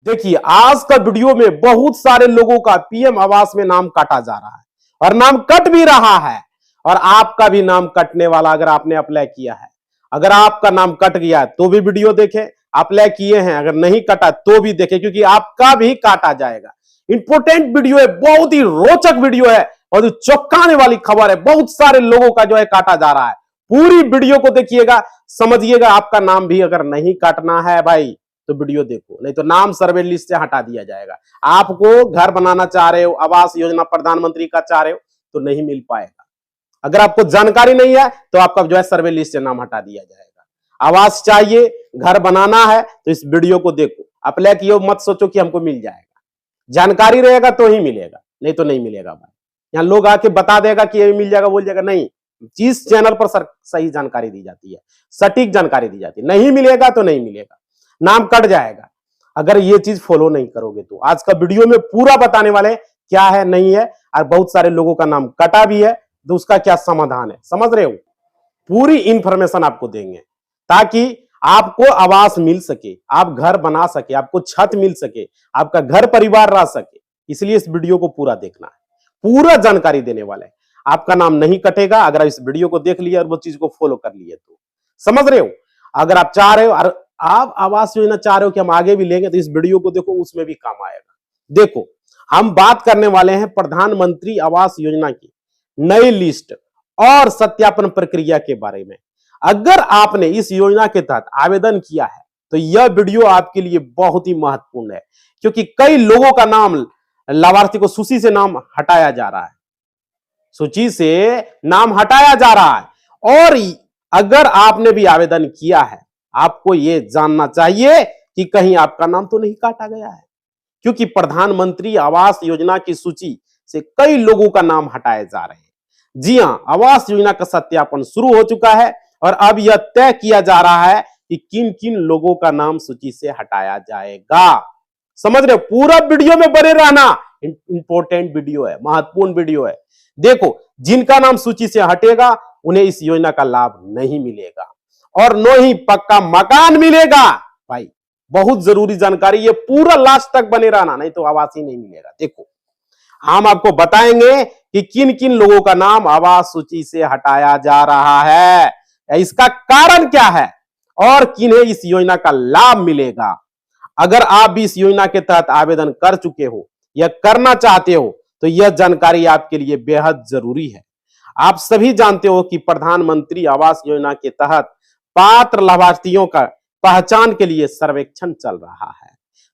देखिए आज का वीडियो में बहुत सारे लोगों का पीएम आवास में नाम काटा जा रहा है और नाम कट भी रहा है और आपका भी नाम कटने वाला अगर आपने अप्लाई किया है। अगर आपका नाम कट गया तो भी वीडियो देखें, अप्लाई किए हैं अगर नहीं कटा तो भी देखें क्योंकि आपका भी काटा जाएगा। इंपोर्टेंट वीडियो है, बहुत ही रोचक वीडियो है और चौंकाने वाली खबर है। बहुत सारे लोगों का जो है काटा जा रहा है। पूरी वीडियो को देखिएगा, समझिएगा। आपका नाम भी अगर नहीं काटना है भाई तो वीडियो देखो, नहीं तो नाम सर्वे लिस्ट से हटा दिया जाएगा। आपको घर बनाना चाह रहे हो, आवास योजना प्रधानमंत्री का चाह रहे हो तो नहीं मिल पाएगा। अगर आपको जानकारी नहीं है तो आपका जो है सर्वे लिस्ट से नाम हटा दिया जाएगा। आवास चाहिए, घर बनाना है तो इस वीडियो को देखो, अप्लाई किए, मत सोचो कि हमको मिल जाएगा। जानकारी रहेगा तो ही मिलेगा, नहीं तो नहीं मिलेगा भाई। यहाँ लोग आके बता देगा कि ये मिल जाएगा, बोल जाएगा नहीं। जिस चैनल पर सही जानकारी दी जाती है, सटीक जानकारी दी जाती है, नहीं मिलेगा तो नहीं मिलेगा, नाम कट जाएगा अगर ये चीज फॉलो नहीं करोगे तो। आज का वीडियो में पूरा बताने वाले क्या है नहीं है, और बहुत सारे लोगों का नाम कटा भी है तो उसका क्या समाधान है, समझ रहे हो। पूरी इंफॉर्मेशन आपको देंगे ताकि आपको आवास मिल सके, आप घर बना सके, आपको छत मिल सके, आपका घर परिवार रह सके। इसलिए इस वीडियो को पूरा देखना है, पूरा जानकारी देने वाले। आपका नाम नहीं कटेगा अगर आप इस वीडियो को देख लिए और वो चीज को फॉलो कर लिए तो, समझ रहे हो। अगर आप चाह रहे हो और आप आवास योजना चाह रहे हो कि हम आगे भी लेंगे तो इस वीडियो को देखो, उसमें भी काम आएगा। देखो हम बात करने वाले हैं प्रधानमंत्री आवास योजना की नई लिस्ट और सत्यापन प्रक्रिया के बारे में। अगर आपने इस योजना के तहत आवेदन किया है तो यह वीडियो आपके लिए बहुत ही महत्वपूर्ण है, क्योंकि कई लोगों का नाम, लाभार्थी को सूची से नाम हटाया जा रहा है, सूची से नाम हटाया जा रहा है। और अगर आपने भी आवेदन किया है, आपको यह जानना चाहिए कि कहीं आपका नाम तो नहीं काटा गया है, क्योंकि प्रधानमंत्री आवास योजना की सूची से कई लोगों का नाम हटाए जा रहे हैं। जी हां, आवास योजना का सत्यापन शुरू हो चुका है और अब यह तय किया जा रहा है कि किन किन लोगों का नाम सूची से हटाया जाएगा। समझ रहे हो, पूरा वीडियो में बने रहना। इंपॉर्टेंट वीडियो है, महत्वपूर्ण वीडियो है। देखो जिनका नाम सूची से हटेगा उन्हें इस योजना का लाभ नहीं मिलेगा और न ही पक्का मकान मिलेगा। भाई बहुत जरूरी जानकारी, ये पूरा लास्ट तक बने रहना, नहीं तो आवास ही नहीं मिलेगा। देखो हम आपको बताएंगे कि किन किन लोगों का नाम आवास सूची से हटाया जा रहा है, इसका कारण क्या है और किन्हें इस योजना का लाभ मिलेगा। अगर आप भी इस योजना के तहत आवेदन कर चुके हो या करना चाहते हो तो यह जानकारी आपके लिए बेहद जरूरी है। आप सभी जानते हो कि प्रधानमंत्री आवास योजना के तहत पात्र लाभार्थियों का पहचान के लिए सर्वेक्षण चल रहा है।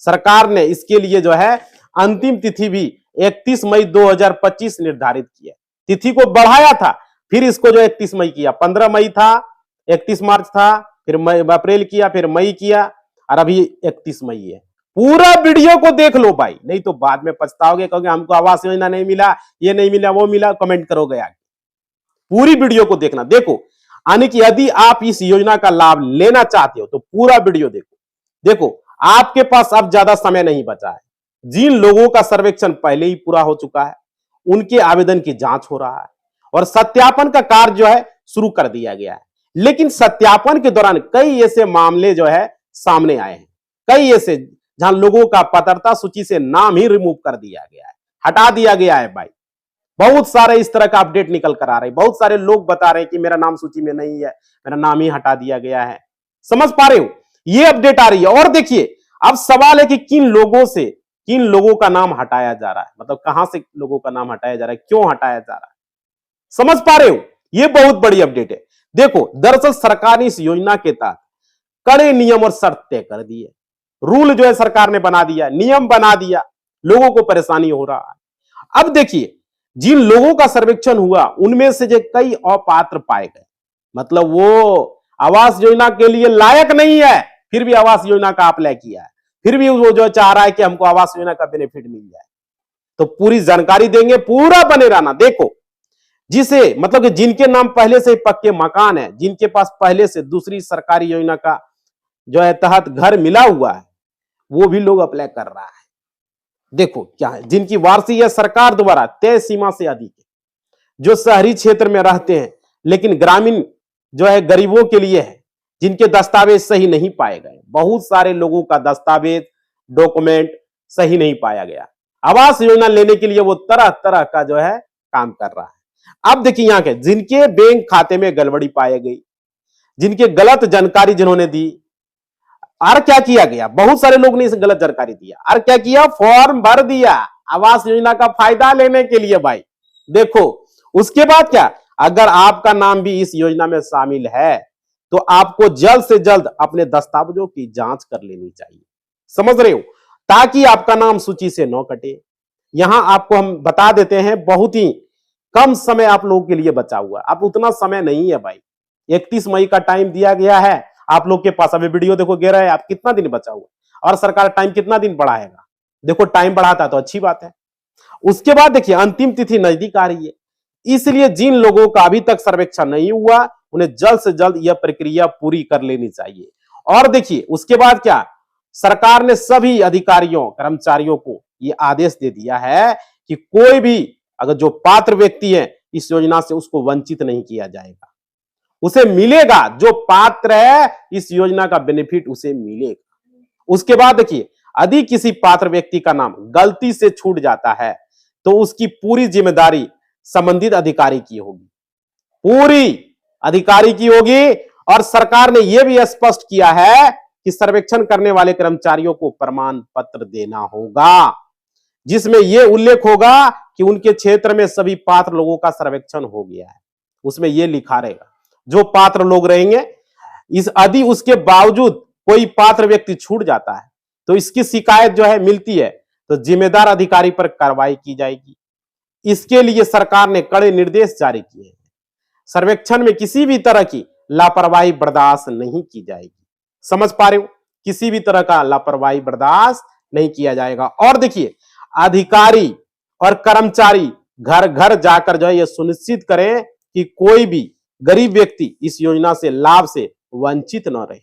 सरकार ने इसके लिए जो है अंतिम तिथि भी 31 मई 2025 निर्धारित की है। तिथि को बढ़ाया था, फिर इसको जो 31 मई किया। 15 मई था, 31 मार्च था, फिर मई अप्रैल किया, फिर मई किया और अभी 31 मई है। पूरा वीडियो को देख लो भाई, नहीं तो बाद में पछताओगे, कहोगे हमको आवास योजना नहीं मिला, ये नहीं मिला, वो मिला, कमेंट करोगे आगे। पूरी वीडियो को देखना। देखो यानी कि यदि आप इस योजना का लाभ लेना चाहते हो तो पूरा वीडियो देखो। देखो आपके पास अब ज्यादा समय नहीं बचा है। जिन लोगों का सर्वेक्षण पहले ही पूरा हो चुका है उनके आवेदन की जांच हो रहा है और सत्यापन का कार्य जो है शुरू कर दिया गया है। लेकिन सत्यापन के दौरान कई ऐसे मामले जो है सामने आए हैं, कई ऐसे जहां लोगों का पात्रता सूची से नाम ही रिमूव कर दिया गया है, हटा दिया गया है। भाई बहुत सारे इस तरह का अपडेट निकल कर आ रहे हैं। बहुत सारे लोग बता रहे हैं कि मेरा नाम सूची में नहीं है, मेरा नाम ही हटा दिया गया है। समझ पा रहे हो, ये अपडेट आ रही है। और देखिए अब सवाल है कि किन लोगों का नाम हटाया जा रहा है, मतलब कहां से लोगों का नाम हटाया जा रहा है, क्यों हटाया जा रहा है। समझ पा रहे हो, ये बहुत बड़ी अपडेट है। देखो दरअसल सरकार ने इस योजना के तहत कड़े नियम और शर्त तय कर दी है। रूल जो है सरकार ने बना दिया, नियम बना दिया, लोगों को परेशानी हो रहा है। अब देखिए जिन लोगों का सर्वेक्षण हुआ उनमें से जो कई अपात्र पाए गए, मतलब वो आवास योजना के लिए लायक नहीं है, फिर भी आवास योजना का अप्लाई किया है, फिर भी वो जो चाह रहा है कि हमको आवास योजना का बेनिफिट मिल जाए। तो पूरी जानकारी देंगे, पूरा बने रहना। देखो जिसे मतलब कि जिनके नाम पहले से पक्के मकान है, जिनके पास पहले से दूसरी सरकारी योजना का जो है तहत घर मिला हुआ है, वो भी लोग अप्लाई कर रहा है। देखो क्या है, जिनकी वार्षिक या सरकार द्वारा तय सीमा से अधिक है, जो शहरी क्षेत्र में रहते हैं लेकिन ग्रामीण जो है गरीबों के लिए है, जिनके दस्तावेज सही नहीं पाए गए। बहुत सारे लोगों का दस्तावेज डॉक्यूमेंट सही नहीं पाया गया। आवास योजना लेने के लिए वो तरह तरह का जो है काम कर रहा है। अब देखिए यहां के जिनके बैंक खाते में गड़बड़ी पाई गई, जिनके गलत जानकारी जिन्होंने दी, और क्या किया गया, बहुत सारे लोग ने इस गलत जानकारी दिया और क्या किया, फॉर्म भर दिया आवास योजना का फायदा लेने के लिए भाई। देखो उसके बाद क्या, अगर आपका नाम भी इस योजना में शामिल है तो आपको जल्द से जल्द अपने दस्तावेजों की जांच कर लेनी चाहिए, समझ रहे हो, ताकि आपका नाम सूची से न कटे। यहां आपको हम बता देते हैं, बहुत ही कम समय आप लोगों के लिए बचा हुआ, अब उतना समय नहीं है भाई, 31 मई का टाइम दिया गया है आप लोग के पास। अभी वीडियो देखो गिर रहा है, आप कितना दिन बचा हुआ, और सरकार टाइम कितना दिन बढ़ाएगा, देखो टाइम बढ़ाता तो अच्छी बात है। उसके बाद देखिए अंतिम तिथि नजदीक आ रही है, इसलिए जिन लोगों का अभी तक सर्वेक्षण नहीं हुआ उन्हें जल्द से जल्द यह प्रक्रिया पूरी कर लेनी चाहिए। और देखिए उसके बाद क्या, सरकार ने सभी अधिकारियों कर्मचारियों को यह आदेश दे दिया है कि कोई भी अगर जो पात्र व्यक्ति है इस योजना से उसको वंचित नहीं किया जाएगा, उसे मिलेगा, जो पात्र है इस योजना का बेनिफिट उसे मिलेगा। उसके बाद देखिए यदि किसी पात्र व्यक्ति का नाम गलती से छूट जाता है तो उसकी पूरी जिम्मेदारी संबंधित अधिकारी की होगी, पूरी अधिकारी की होगी। और सरकार ने यह भी स्पष्ट किया है कि सर्वेक्षण करने वाले कर्मचारियों को प्रमाण पत्र देना होगा, जिसमें यह उल्लेख होगा कि उनके क्षेत्र में सभी पात्र लोगों का सर्वेक्षण हो गया है, उसमें यह लिखा रहेगा जो पात्र लोग रहेंगे। इस यदि उसके बावजूद कोई पात्र व्यक्ति छूट जाता है तो इसकी शिकायत जो है मिलती है तो जिम्मेदार अधिकारी पर कार्रवाई की जाएगी। इसके लिए सरकार ने कड़े निर्देश जारी किए हैं, सर्वेक्षण में किसी भी तरह की लापरवाही बर्दाश्त नहीं की जाएगी, समझ पा रहे हो, किसी भी तरह का लापरवाही बर्दाश्त नहीं किया जाएगा। और देखिए अधिकारी और कर्मचारी घर घर जाकर जो है यह सुनिश्चित करें कि कोई भी गरीब व्यक्ति इस योजना से लाभ से वंचित न रहे,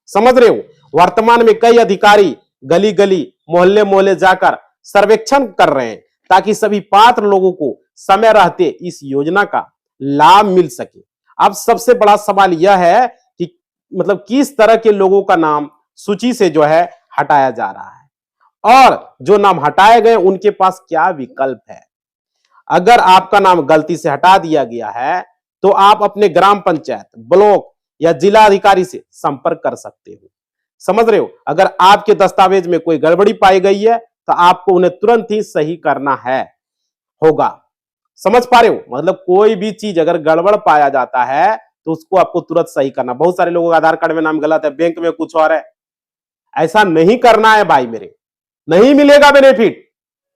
समझ रहे हो। वर्तमान में कई अधिकारी गली गली मोहल्ले मोहल्ले जाकर सर्वेक्षण कर रहे हैं ताकि सभी पात्र लोगों को समय रहते इस योजना का लाभ मिल सके। अब सबसे बड़ा सवाल यह है कि मतलब किस तरह के लोगों का नाम सूची से जो है हटाया जा रहा है और जो नाम हटाए गए उनके पास क्या विकल्प है। अगर आपका नाम गलती से हटा दिया गया है तो आप अपने ग्राम पंचायत, ब्लॉक या जिला अधिकारी से संपर्क कर सकते हो, समझ रहे हो। अगर आपके दस्तावेज में कोई गड़बड़ी पाई गई है तो आपको उन्हें तुरंत ही सही करना है होगा, समझ पा रहे हो। मतलब कोई भी चीज अगर गड़बड़ पाया जाता है तो उसको आपको तुरंत सही करना। बहुत सारे लोगों का आधार कार्ड में नाम गलत है, बैंक में कुछ और है, ऐसा नहीं करना है भाई मेरे, नहीं मिलेगा बेनिफिट,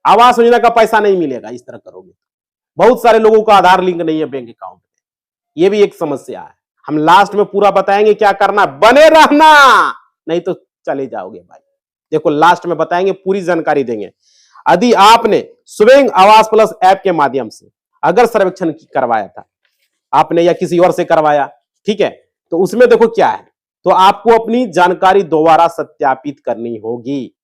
आवास योजना का पैसा नहीं मिलेगा इस तरह करोगे। बहुत सारे लोगों का आधार लिंक नहीं है बैंक अकाउंट में, यह भी एक समस्या है। हम लास्ट में पूरा बताएंगे क्या करना, बने रहना, नहीं तो चले जाओगे भाई। देखो लास्ट में बताएंगे, पूरी जानकारी देंगे। यदि आपने स्वयं आवास प्लस ऐप के माध्यम से अगर सर्वेक्षण करवाया था आपने या किसी और से करवाया, ठीक है, तो उसमें देखो क्या है, तो आपको अपनी जानकारी दोबारा सत्यापित करनी होगी,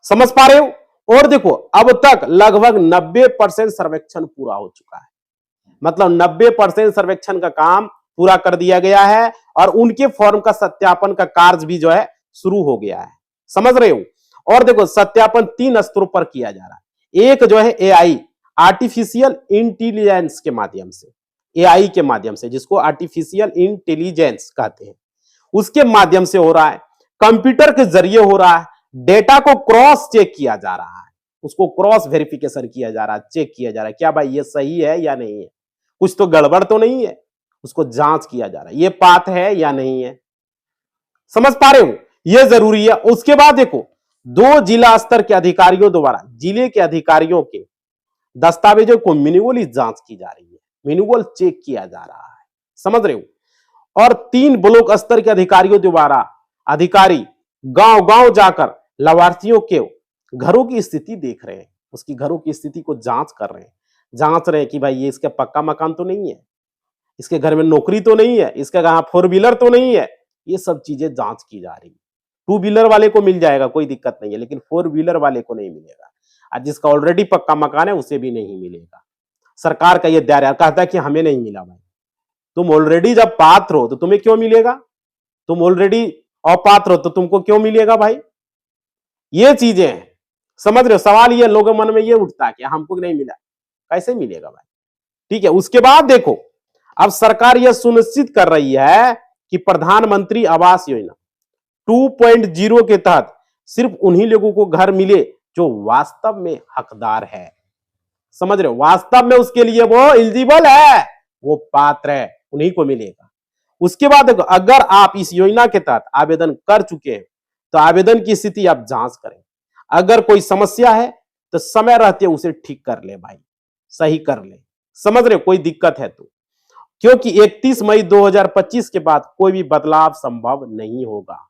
समझ पा रहे हो। और देखो अब तक लगभग 90% सर्वेक्षण पूरा हो चुका है, मतलब 90% सर्वेक्षण का काम पूरा कर दिया गया है और उनके फॉर्म का सत्यापन का कार्य भी जो है शुरू हो गया है, समझ रहे हो। और देखो सत्यापन 3 स्तरों पर किया जा रहा है। एक जो है एआई, आर्टिफिशियल इंटेलिजेंस के माध्यम से, एआई के माध्यम से, जिसको आर्टिफिशियल इंटेलिजेंस कहते हैं, उसके माध्यम से हो रहा है, कंप्यूटर के जरिए हो रहा है, डेटा को क्रॉस चेक किया जा रहा है, उसको क्रॉस वेरिफिकेशन किया जा रहा है, चेक किया जा रहा है क्या भाई ये सही है या नहीं है, कुछ तो गड़बड़ तो नहीं है, उसको जांच किया जा रहा है, ये बात है या नहीं है, समझ पा रहे हो, ये जरूरी है। उसके बाद देखो 2 जिला स्तर के अधिकारियों द्वारा जिले के अधिकारियों के दस्तावेजों को मैन्युअली जांच की जा रही है, मैन्युअल चेक किया जा रहा है, समझ रहे हो। और 3 ब्लॉक स्तर के अधिकारियों द्वारा अधिकारी गांव गांव जाकर लाभार्थियों के घरों की स्थिति देख रहे हैं, उसकी घरों की स्थिति को जांच कर रहे हैं, जांच रहे हैं कि भाई ये इसका पक्का मकान तो नहीं है, इसके घर में नौकरी तो नहीं है, इसका कहां 4 व्हीलर तो नहीं है, ये सब चीजें जांच की जा रही है। 2 व्हीलर वाले को मिल जाएगा, कोई दिक्कत नहीं है, लेकिन 4 व्हीलर वाले को नहीं मिलेगा, और जिसका ऑलरेडी पक्का मकान है उसे भी नहीं मिलेगा। सरकार का ये दायरा कहता है कि हमें नहीं मिला भाई, तुम ऑलरेडी जब पात्र हो तो तुम्हें क्यों मिलेगा, तुम ऑलरेडी अपात्र हो तो तुमको क्यों मिलेगा भाई, ये चीजें हैं, समझ रहे हो। सवाल ये लोगों मन में ये उठता है कि हमको नहीं मिला, कैसे मिलेगा भाई। ठीक है, उसके बाद देखो, अब सरकार यह सुनिश्चित कर रही है कि प्रधानमंत्री आवास योजना 2.0 के तहत सिर्फ उन्हीं लोगों को घर मिले जो वास्तव में हकदार है। समझ रहे हो, वास्तव में उसके लिए वो एलिजिबल है, वो पात्र है, उन्हीं को मिलेगा। उसके बाद देखो, अगर आप इस योजना के तहत आवेदन कर चुके हैं तो आवेदन की स्थिति आप जांच करें। अगर कोई समस्या है तो समय रहते उसे ठीक कर ले भाई, सही कर ले। समझ रहे हो, कोई दिक्कत है तो, क्योंकि 31 मई 2025 के बाद कोई भी बदलाव संभव नहीं होगा।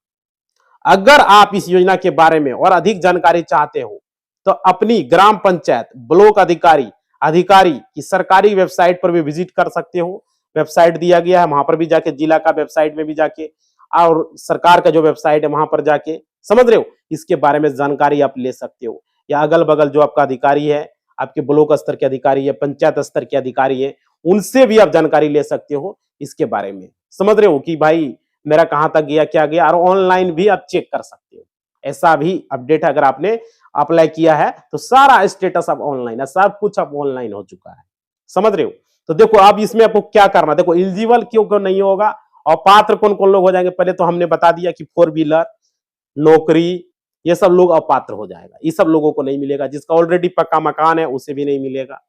अगर आप इस योजना के बारे में और अधिक जानकारी चाहते हो तो अपनी ग्राम पंचायत, ब्लॉक अधिकारी की सरकारी वेबसाइट पर भी विजिट कर सकते हो। वेबसाइट दिया गया है, वहां पर भी जाके, जिला का वेबसाइट में भी जाके, और सरकार का जो वेबसाइट है वहां पर जाके, समझ रहे हो, इसके बारे में जानकारी आप ले सकते हो। या अगल बगल जो आपका अधिकारी है, आपके ब्लॉक स्तर के अधिकारी है, पंचायत स्तर के अधिकारी है, उनसे भी आप जानकारी ले सकते हो इसके बारे में। समझ रहे हो कि भाई मेरा कहां तक गया, क्या गया, और ऑनलाइन भी आप चेक कर सकते हो। ऐसा भी अपडेट है, अगर आपने अप्लाई किया है तो सारा स्टेटस अब ऑनलाइन है, सब कुछ अब ऑनलाइन हो चुका है। समझ रहे हो। तो देखो अब इसमें आपको क्या करना, देखो एलिजिबल क्यों क्यों नहीं होगा और पात्र कौन कौन लोग हो जाएंगे। पहले तो हमने बता दिया कि 4 व्हीलर, नौकरी, ये सब लोग अपात्र हो जाएगा, ये सब लोगों को नहीं मिलेगा। जिसका ऑलरेडी पक्का मकान है उसे भी नहीं मिलेगा।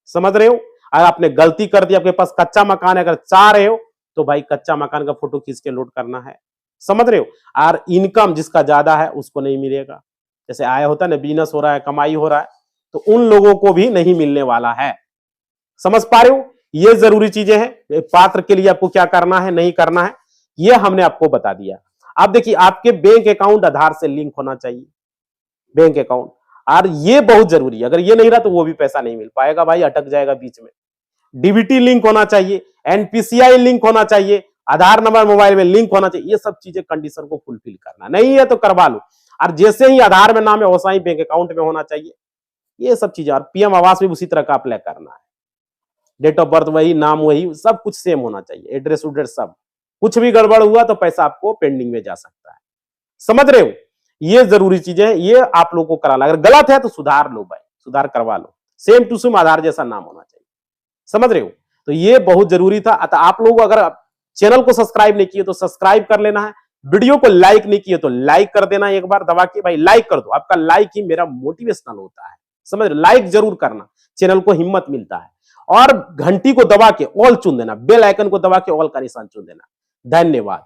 समझ रहे हो। अगर आपने गलती कर दी, आपके पास कच्चा मकान है, अगर चाह रहे हो तो भाई कच्चा मकान का फोटो खींच के लोड करना है। समझ रहे हो। और इनकम जिसका ज्यादा है उसको नहीं मिलेगा, जैसे आय होता है ना, बिजनेस हो रहा है, कमाई हो रहा है, तो उन लोगों को भी नहीं मिलने वाला है। समझ पा रहे हो। ये जरूरी चीजें हैं, पात्र के लिए आपको क्या करना है, नहीं करना है, ये हमने आपको बता दिया। अब देखिए, आपके बैंक अकाउंट आधार से लिंक होना चाहिए, बैंक अकाउंट, और ये बहुत जरूरी है। अगर ये नहीं रहा तो वो भी पैसा नहीं मिल पाएगा भाई, अटक जाएगा बीच में। डीबीटी लिंक होना चाहिए, एनपीसीआई लिंक होना चाहिए, आधार नंबर मोबाइल में लिंक होना चाहिए। ये सब चीजें कंडीशन को फुलफिल करना, नहीं है तो करवा लो। और जैसे ही आधार में नाम है वैसा ही बैंक अकाउंट में होना चाहिए। ये सब चीजें, और पीएम आवास भी उसी तरह का अप्लाई करना है। डेट ऑफ बर्थ वही, नाम वही, सब कुछ सेम होना चाहिए, एड्रेस उड्रेस सब। कुछ भी गड़बड़ हुआ तो पैसा आपको पेंडिंग में जा सकता है। समझ रहे हो। ये जरूरी चीजें हैं, ये आप लोग को कराना। अगर गलत है तो सुधार लो भाई, सुधार करवा लो। सेम टू सेम आधार जैसा नाम होना चाहिए। समझ रहे हो। तो ये बहुत जरूरी था। अतः आप लोग अगर चैनल को सब्सक्राइब नहीं किए तो सब्सक्राइब कर लेना है। वीडियो को लाइक नहीं किए तो लाइक कर देना, एक बार दबा के भाई लाइक कर दो। आपका लाइक ही मेरा मोटिवेशनल होता है। समझ रहे, लाइक जरूर करना, चैनल को हिम्मत मिलता है। और घंटी को दबा के ऑल चुन देना, बेल आइकन को दबा के ऑल का निशान चुन देना। धन्यवाद।